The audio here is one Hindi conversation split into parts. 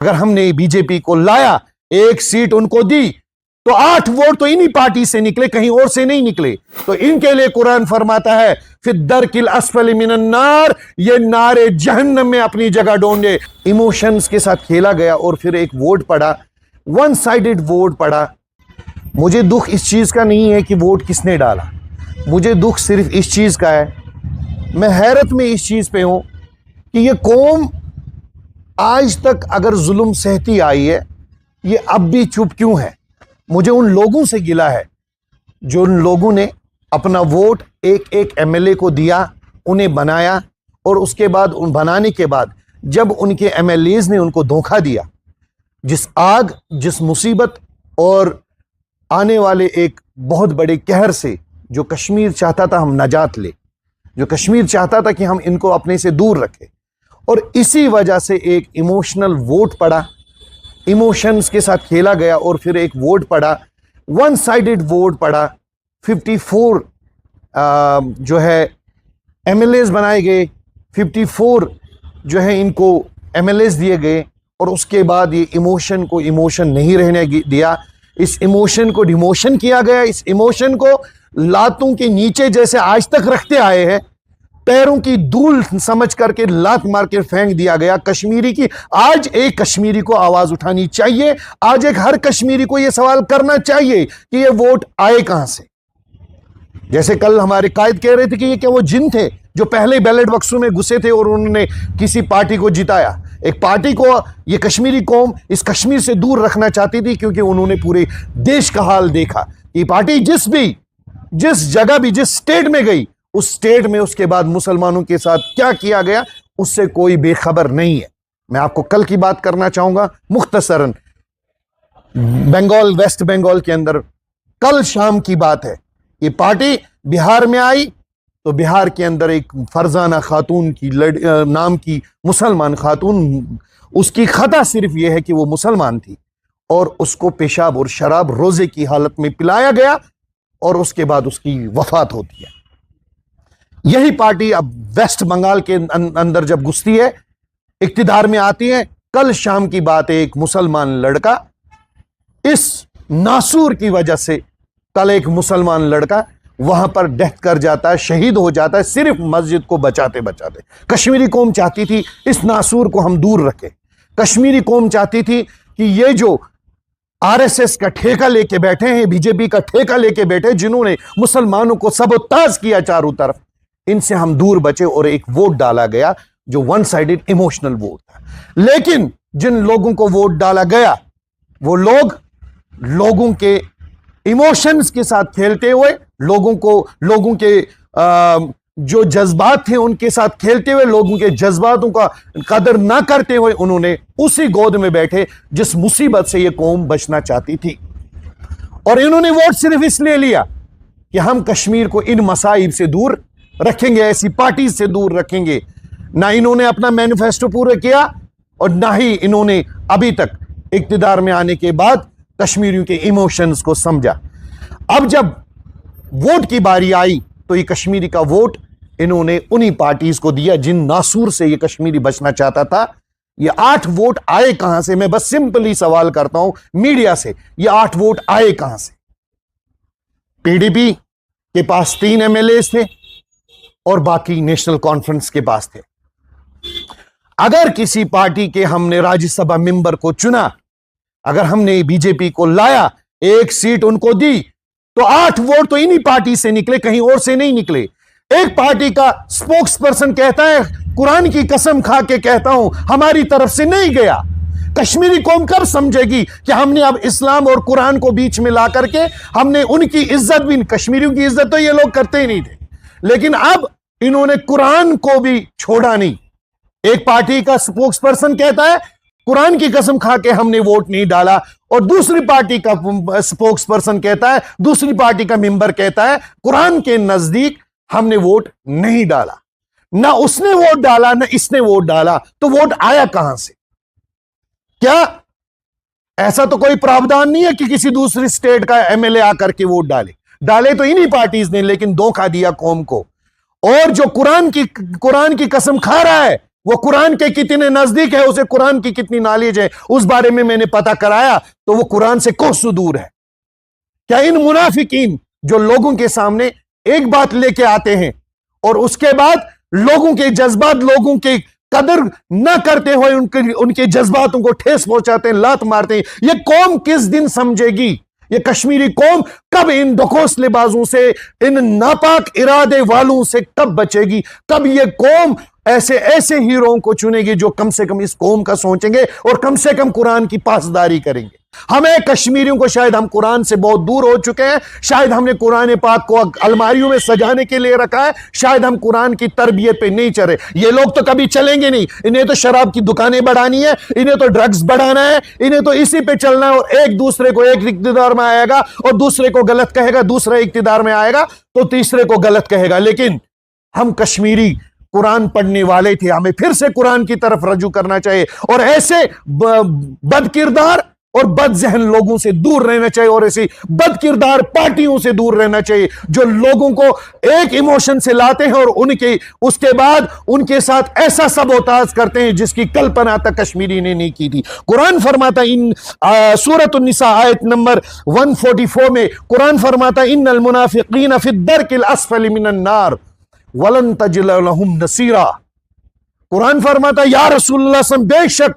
अगर हमने बीजेपी को लाया, एक सीट उनको दी, तो 8 वोट तो इन्हीं पार्टी से निकले, कहीं और से नहीं निकले। तो इनके लिए कुरान फरमाता है फिर दरकिल अस्फल मिनन नार, ये नारे जहन्नम में अपनी जगह ढूंढे। इमोशंस के साथ खेला गया और फिर एक वोट पड़ा, वन साइडेड वोट पड़ा। मुझे दुख इस चीज का नहीं है कि वोट किसने डाला, मुझे दुख सिर्फ इस चीज का है, मैं हैरत में इस चीज पे हूं कि ये कौम आज तक अगर जुल्म सहती आई है, ये अब भी चुप क्यों है। मुझे उन लोगों से गिला है जो उन लोगों ने अपना वोट एक एक एमएलए को दिया, उन्हें बनाया, और उसके बाद उन बनाने के बाद जब उनके एमएलएज ने उनको धोखा दिया, जिस आग, जिस मुसीबत और आने वाले एक बहुत बड़े कहर से जो कश्मीर चाहता था हम नजात ले, जो कश्मीर चाहता था कि हम इनको अपने से दूर रखें, और इसी वजह से एक इमोशनल वोट पड़ा, इमोशंस के साथ खेला गया और फिर एक वोट पड़ा, वन साइडेड वोट पड़ा। 54 जो है एमएलएज बनाए गए, 54 जो है इनको एमएलएज दिए गए, और उसके बाद ये इमोशन को इमोशन नहीं रहने दिया, इस इमोशन को डिमोशन किया गया, इस इमोशन को लातों के नीचे जैसे आज तक रखते आए हैं, पैरों की धूल समझ करके लात मार के फेंक दिया गया कश्मीरी की। आज एक कश्मीरी को आवाज उठानी चाहिए, आज एक हर कश्मीरी को यह सवाल करना चाहिए कि ये वोट आए कहां से। जैसे कल हमारे कायद कह रहे थे कि ये क्या वो जिन थे जो पहले बैलेट बक्सों में घुसे थे और उन्होंने किसी पार्टी को जिताया। एक पार्टी को ये कश्मीरी कौम इस कश्मीर से दूर रखना चाहती थी, क्योंकि उन्होंने पूरे देश का हाल देखा। ये पार्टी जिस जगह भी, जिस स्टेट में गई, उस स्टेट में उसके बाद मुसलमानों के साथ क्या किया गया उससे कोई बेखबर नहीं है। मैं आपको कल की बात करना चाहूंगा मुख्तसरन। बंगाल, वेस्ट बंगाल के अंदर कल शाम की बात है, ये पार्टी बिहार में आई तो बिहार के अंदर एक फरजाना खातून की नाम की मुसलमान खातून, उसकी खता सिर्फ यह है कि वो मुसलमान थी, और उसको पेशाब और शराब रोजे की हालत में पिलाया गया और उसके बाद उसकी वफात होती है। यही पार्टी अब वेस्ट बंगाल के अंदर जब घुसती है, इक्तिदार में आती है। कल शाम की बात है, एक मुसलमान लड़का, इस नासूर की वजह से कल एक मुसलमान लड़का वहां पर डेथ कर जाता है, शहीद हो जाता है, सिर्फ मस्जिद को बचाते बचाते। कश्मीरी कौम चाहती थी इस नासूर को हम दूर रखें। कश्मीरी कौम चाहती थी कि ये जो आरएसएस का ठेका लेके बैठे हैं, बीजेपी का ठेका लेके बैठे, जिन्होंने मुसलमानों को सबोताज किया चारों तरफ, इनसे हम दूर बचे, और एक वोट डाला गया जो वन साइडेड इमोशनल वोट था। लेकिन जिन लोगों को वोट डाला गया, वो लोगों के इमोशंस के साथ खेलते हुए, लोगों के जो जज्बात थे उनके साथ खेलते हुए, लोगों के जज्बातों का कदर ना करते हुए, उन्होंने उसी गोद में बैठे जिस मुसीबत से यह कौम बचना चाहती थी। और इन्होंने वोट सिर्फ इसलिए लिया कि हम कश्मीर को इन मसाइब से दूर रखेंगे, ऐसी पार्टी से दूर रखेंगे। ना इन्होंने अपना मैनिफेस्टो पूरा किया और ना ही इन्होंने अभी तक इक्तिदार में आने के बाद कश्मीरियों के इमोशंस को समझा। अब जब वोट की बारी आई तो ये कश्मीरी का वोट इन्होंने उन्हीं पार्टीज को दिया जिन नासूर से ये कश्मीरी बचना चाहता था। ये 8 वोट आए कहां से? मैं बस सिंपली सवाल करता हूं मीडिया से, ये 8 वोट आए कहां से? पीडीपी के पास 3 एमएलए थे और बाकी नेशनल कॉन्फ्रेंस के पास थे। अगर किसी पार्टी के हमने राज्यसभा मेंबर को चुना, अगर हमने बीजेपी को लाया, एक सीट उनको दी, तो 8 वोट तो इन्हीं पार्टी से निकले, कहीं और से नहीं निकले। एक पार्टी का स्पोक्स पर्सन कहता है, कुरान की कसम खा के कहता हूं, हमारी तरफ से नहीं गया। कश्मीरी कौम कब समझेगी कि हमने अब इस्लाम और कुरान को बीच में ला करके हमने उनकी इज्जत भी, कश्मीरियों की इज्जत तो ये लोग करते ही नहीं थे, लेकिन अब इन्होंने कुरान को भी छोड़ा नहीं। एक पार्टी का स्पोक्स पर्सन कहता है कुरान की कसम खा के हमने वोट नहीं डाला, और दूसरी पार्टी का स्पोक्स पर्सन कहता है, दूसरी पार्टी का मेंबर कहता है कुरान के नजदीक हमने वोट नहीं डाला। ना उसने वोट डाला ना इसने वोट डाला, तो वोट आया कहां से? क्या ऐसा तो कोई प्रावधान नहीं है कि किसी दूसरी स्टेट का एमएलए आकर के वोट डाले तो इन्हीं पार्टीज ने, लेकिन धोखा दिया कौम को। और जो कुरान की कसम खा रहा है वो कुरान के कितने नजदीक है, उसे कुरान की कितनी नॉलेज है, उस बारे में मैंने पता कराया तो वो कुरान से कोसों दूर है। क्या इन मुनाफिकीन जो लोगों के सामने एक बात लेके आते हैं और उसके बाद लोगों के जज्बात, लोगों के कदर न करते हुए उनके जज्बातों को ठेस पहुंचाते हैं, लात मारते हैं, ये कौम किस दिन समझेगी? ये कश्मीरी कौम कब इन डकोसलेबाजों से, इन नापाक इरादे वालों से कब बचेगी? कब ये कौम ऐसे ऐसे हीरोओं को चुनेगी जो कम से कम इस कौम का सोचेंगे और कम से कम कुरान की पासदारी करेंगे? हमें कश्मीरियों को, शायद हम कुरान से बहुत दूर हो चुके हैं, शायद हमने कुरान पाक को अलमारियों में सजाने के लिए रखा है, शायद हम कुरान की तरबियत पे नहीं चले। ये लोग तो कभी चलेंगे नहीं, इन्हें तो शराब की दुकानें बढ़ानी है, इन्हें तो ड्रग्स बढ़ाना है, इन्हें तो इसी पे चलना है और एक दूसरे को, एक इक्तिदार में आएगा और दूसरे को गलत कहेगा, दूसरा इक्तिदार में आएगा तो तीसरे को गलत कहेगा। लेकिन हम कश्मीरी कुरान पढ़ने वाले थे, हमें फिर से कुरान की तरफ रजू करना चाहिए और ऐसे बदकिरदार और बदजहन लोगों से दूर रहना चाहिए और ऐसी बदकिरदार पार्टियों से दूर रहना चाहिए जो लोगों को एक इमोशन से लाते हैं और उसके बाद उनके साथ ऐसा सबोताज करते हैं जिसकी कल्पना तक कश्मीरी ने नहीं की थी। कुरान फरमाता, इन सूरत निसा आयत नंबर 144 में कुरान फरमाता, इन्नल मुनाफिकीन फी दरकिल अस्फली मिनन नार वलन तजिद लहुम नसीरा। कुरान फरमाता, या रसूलुल्लाह सल्लल्लाहु अलैहि वसल्लम, बेशक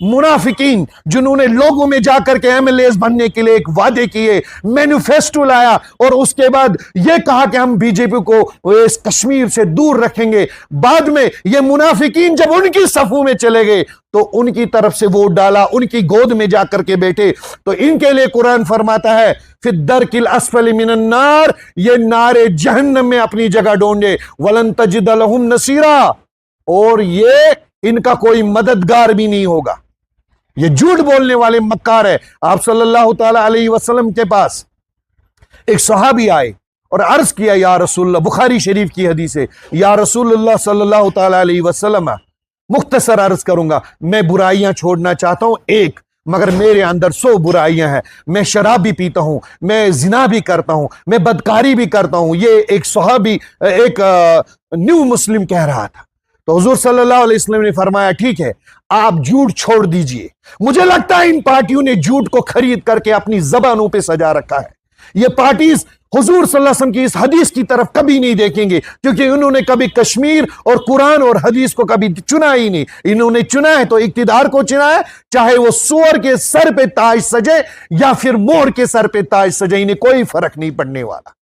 मुनाफिकीन जिन्होंने लोगों में जाकर के एमएलएस बनने के लिए एक वादे किए, मैनिफेस्टो लाया और उसके बाद यह कहा कि हम बीजेपी को इस कश्मीर से दूर रखेंगे, बाद में ये मुनाफिकीन जब उनकी सफों में चले गए तो उनकी तरफ से वोट डाला, उनकी गोद में जाकर के बैठे, तो इनके लिए कुरान फरमाता है फिर दरकिल अस्फल मिनन नार, ये नारे जहन्नम में अपनी जगह ढूंढे, वलन तजिद लहुम नसीरा, और ये इनका कोई मददगार भी नहीं होगा। ये झूठ बोलने वाले मक्कार है। आप सल्लल्लाहु ताला अलैहि वसल्लम के पास एक सहाबी आए और अर्ज किया, या रसूलल्लाह, बुखारी शरीफ की हदीस है, या रसूलल्लाह सल्लल्लाहु ताला अलैहि वसल्लम, मुख्तसर अर्ज करूंगा, मैं बुराइयां छोड़ना चाहता हूं एक, मगर मेरे अंदर 100 बुराइयां हैं। मैं शराब भी पीता हूं, मैं जिना भी करता हूं, मैं बदकारी भी करता हूं। ये एक सहाबी, एक न्यू मुस्लिम कह रहा था। तो हुजूर सल्लल्लाहु अलैहि वसल्लम ने फरमाया, ठीक है, आप झूठ छोड़ दीजिए। मुझे लगता है इन पार्टियों ने झूठ को खरीद करके अपनी जबानों पे सजा रखा है। ये पार्टीज हुजूर सल्लल्लाहु अलैहि वसल्लम की इस हदीस की तरफ कभी नहीं देखेंगे, क्योंकि इन्होंने कभी कश्मीर और कुरान और हदीस को कभी चुना ही नहीं। इन्होंने चुना है तो इक्तिदार को चुना है, चाहे वो सूअर के सर पे ताज सजे या फिर मोर के सर पे ताज सजे, इन्हें कोई फर्क नहीं पड़ने वाला।